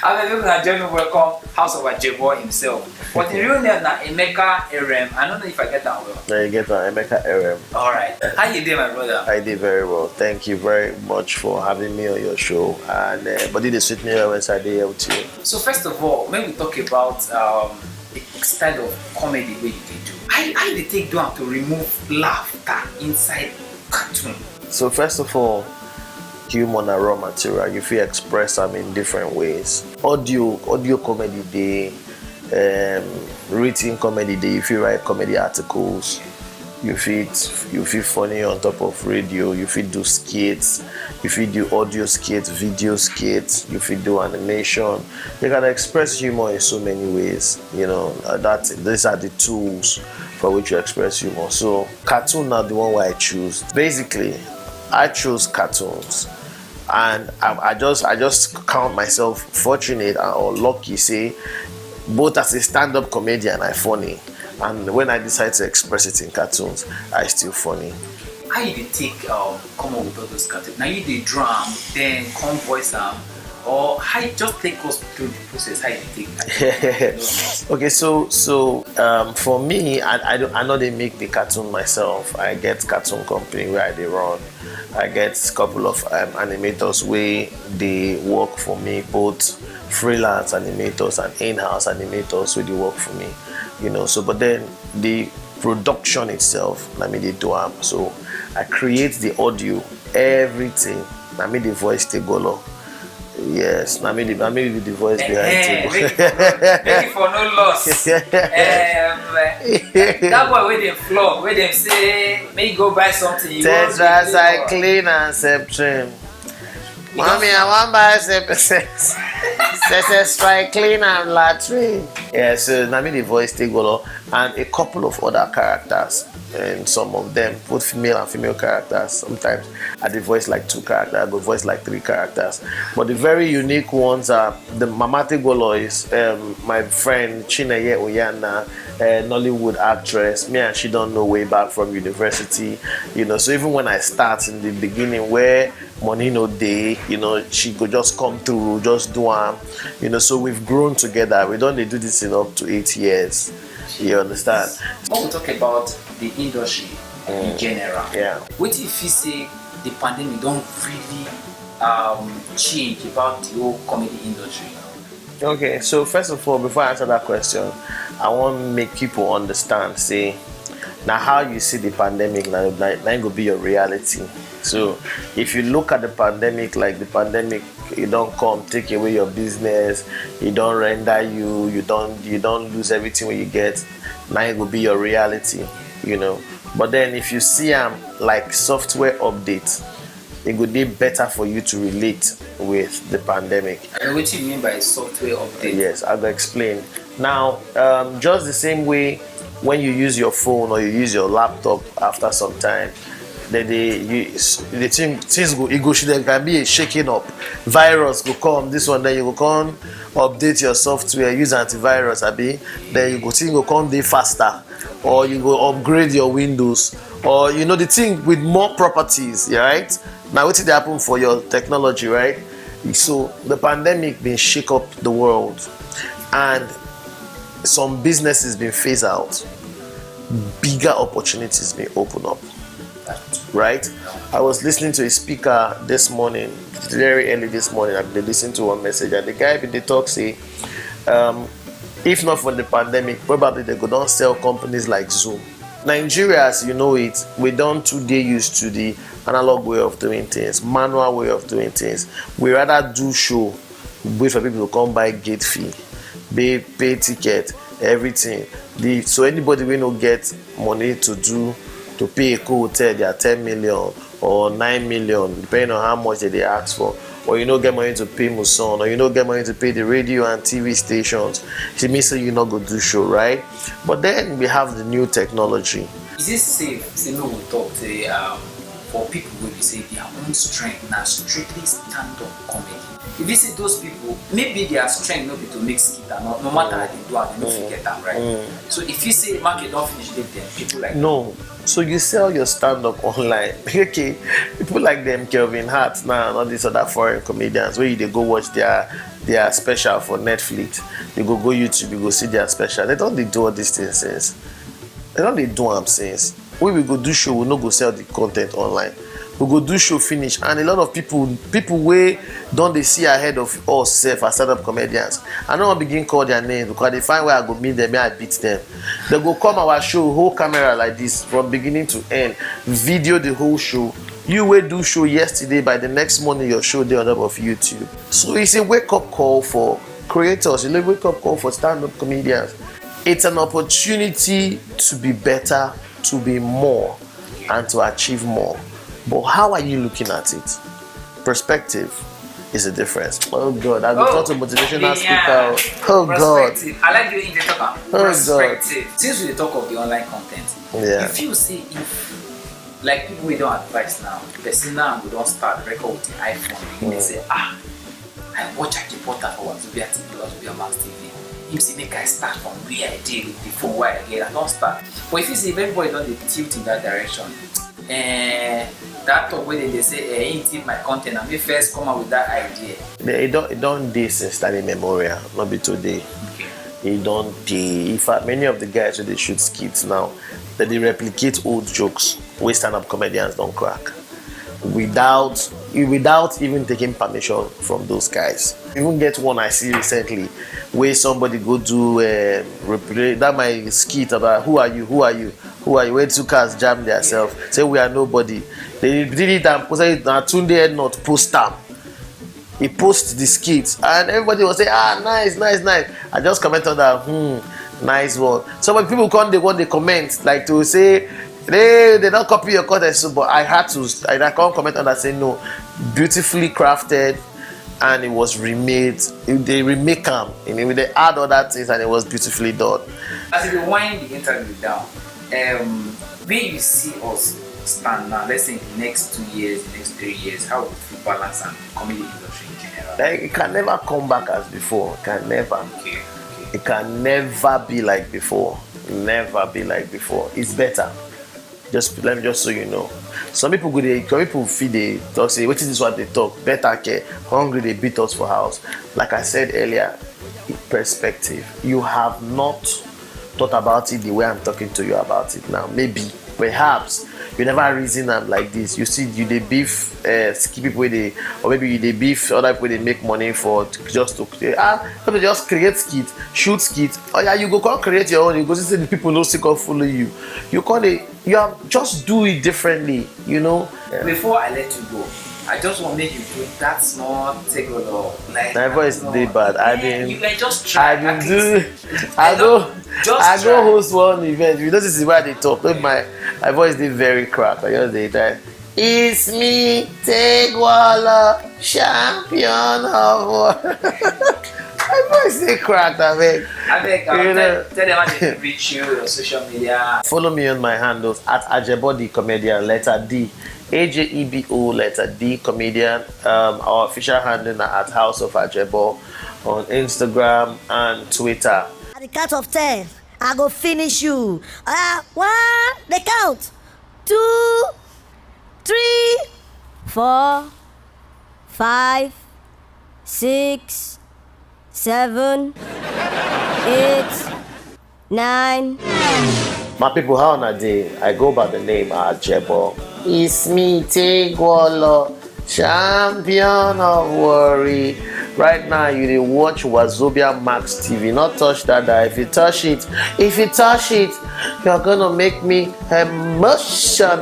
I'm looking at Jeremy Welcome, House of Ajebo himself. But in real name now, Emeka Erem. I don't know if I get that well. Now you get an Emeka Erem. Alright. How you doing, my brother? I did very well. Thank you very much for having me on your show. And but it is sweet me when I did here with you. So first of all, when we talk about the style of comedy where you can do, how do they take down to remove laughter inside cartoon? So first of all, humor and raw material, you feel express them in different ways. Audio comedy day, written comedy day, you feel write comedy articles, you feel funny on top of radio, you feel do skits, you feel do audio skits, video skits, you feel do animation. You can express humor in so many ways, you know, these are the tools for which you express humor. So cartoon are the one where I choose. Basically, I chose cartoons, and I just count myself fortunate or lucky, say, both as a stand-up comedian I funny, and when I decide to express it in cartoons, I still funny. How you dey take come up with all those cartoons? Now you dey drum, then come voice them, or how you just take us through the process? How you take? Okay, so for me, I know they make the cartoon myself. I get cartoon company where they run. I get a couple of animators where they work for me, both freelance animators and in-house animators where they work for me, you know. So but then the production itself, I mean they do them. So I create the audio, everything. I made the voice take go. Yes, I made the voice behind it. Make it for no loss. That boy with them flog, where them say, may you go buy something. Tetracycline and Septrin. Mommy, I want to buy Tetracycline and Latrine. Yeah, so I made the voice take go, and a couple of other characters. And some of them, both female and female characters. Sometimes I did voice like 2 characters, I go voice like 3 characters. But the very unique ones are the Mamate Golo is my friend Chineye Oyana, Nollywood actress. Me and she don't know way back from university, you know. So even when I start in the beginning where money no day, you know, she could just come through, just do you know. So we've grown together. We don't do this in up to 8 years. You understand? When we talk about the industry in general, yeah. What if you say the pandemic don't really change about the whole comedy industry? Okay, so first of all, before I answer that question, I want to make people understand, say, now how you see the pandemic, now will be your reality. So if you look at the pandemic, like the pandemic, it don't come take away your business, it don't render you don't lose everything when you get. Now it will be your reality, you know. But then if you see like software updates, it would be better for you to relate with the pandemic. And what do you mean by software update? Yes, I'll explain. Now, just the same way when you use your phone or you use your laptop after some time, there can be a shaking up. Virus go come, this one, then you go come update your software, use antivirus, then you go come day faster, or you go upgrade your Windows, or you know the thing with more properties, right? Now what did happen for your technology, right? So the pandemic been shake up the world, and some businesses been phased out, bigger opportunities been open up. Right? I was listening to a speaker this morning, very early this morning. I've been listening to one message, and the guy in the talk say, if not for the pandemic, probably they could not sell companies like Zoom. Nigeria, as you know it, we don't today used to the analog way of doing things, manual way of doing things. We rather do show, wait for people to come buy gate fee, pay ticket, everything. So anybody will not get money to pay a hotel, they are 10 million or 9 million, depending on how much they ask for. Or you don't get money to pay Muson, or you don't get money to pay the radio and TV stations. It means that you're not going to do show, right? But then we have the new technology. Is it safe, say no we talk say, for people who say their own strength now strictly stand-up comedy? If you see those people, maybe their strength not be to make skit, no matter how they do it, they don't forget that, right? So if you say market don't finish them, people like no. So you sell your stand-up online. Okay, people like them Kelvin Hart now and all these other foreign comedians where they go watch their their special for Netflix. You go YouTube, you go see their special. They don't do all these things since. They don't do them since. When we go do show, we no go sell the content online. We go do show finish, and a lot of people wey don dey see ahead of us sef as stand-up comedians. I no wan begin call their names because they find where I go meet them, may I beat them. They go come our show, hold camera like this from beginning to end, video the whole show. You wey do show yesterday, by the next morning your show dey on top of YouTube. So it's a wake-up call for creators, it's a wake-up call for stand-up comedians. It's an opportunity to be better, to be more, and to achieve more. But how are you looking at it? Perspective is a difference. Oh God, I've been taught a motivational speaker. Oh God. I like the way you talk about perspective. Since we talk of the online content, yeah. If you see, if like people we don't advise now, person now we don't start record with the iPhone, they say, I watch a reporter for Wazobia TV, Wazobia Max TV. Him say make I start from where I did before where I get. I don't start. But if you see if everybody don't tilt in that direction, that talk where they say ain't my content, and me first come out with that idea. It don't day since study memorial, not be today. Okay. It don't day. In fact, many of the guys who they shoot skits now, that they replicate old jokes where stand-up comedians don't crack. Without even taking permission from those guys. Even get one I see recently where somebody go do that my skit about who are you where two cars jam themselves, say we are nobody. They did it and posted it on Tunde Head Not post them. He post the skit and everybody was say nice. I just comment on that nice one. Some people they comment like to say they don't copy your content, so but I can't comment on that, say no, beautifully crafted, and it was remade. They remake them, they add other things, and it was beautifully done. As you wind the interview down, where you see us stand now, let's say in the next 2 years, the next 3 years, how would you balance and comedy industry in general? Like, it can never come back as before. It can never. Okay. It can never be like before. Never be like before. It's better. Let me just so you know. Some people feed they talk, say, what is this what they talk? Better care, hungry, they beat us for house. Like I said earlier, perspective. You have not thought about it the way I'm talking to you about it now. Maybe, perhaps, you never reason them like this. You see, you they beef people or maybe you they beef other people they make money for just to just create skit, shoot skit. Oh yeah, you go come create your own. You go see the people no sick of follow you. You have just do it differently, you know. Yeah. Before I let you go, I just want to make you do that's not take a lot. Like my voice is bad. You can just try. I go host one event. You know this is why they talk. My voice is very cracked. I just say that it's me, Tegwala, champion of world. My voice is cracked, I beg. Tell them how they reach you, your social media. Follow me on my handles at Ajebo the Comedian, letter D. AJEBO, letter D, comedian. Our official handle at House of Ajebo on Instagram and Twitter. At the count of 10, I go finish you. 1, the count. 2, 3, 4, 5, 6, 7, 8, 9. My people, how on a day? I go by the name Ajebo. It's me, Tegwala, champion of worry. Right now, you watch Wazobia Max TV. Not touch that. If you touch it, you're gonna make me emotional.